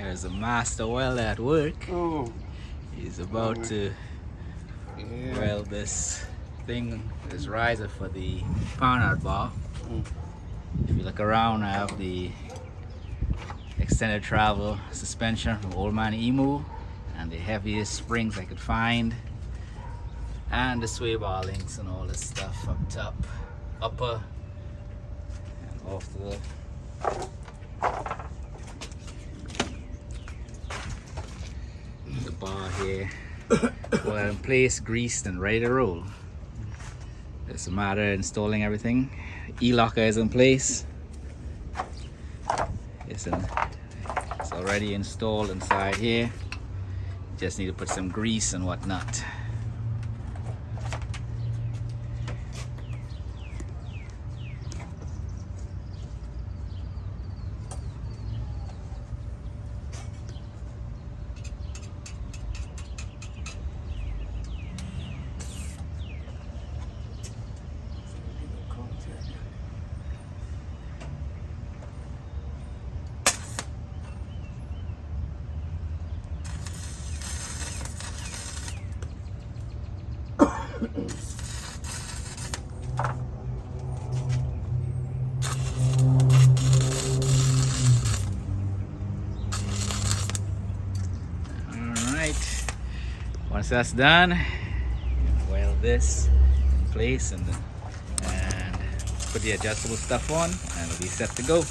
There's a master welder at work. Oh, He's about to yeah. weld this thing, this riser for the panhard bar. If you look around, I have the extended travel suspension from Old Man Emu and the heaviest springs I could find, and the sway bar links and all this stuff up top, upper, and off to the bar here. Well, in place, greased and ready to roll. It's a matter of installing everything. E-locker is in place. It's already installed inside here. Just need to put some grease and whatnot. Alright, once that's done, weld this in place and put the adjustable stuff on, and it'll be set to go.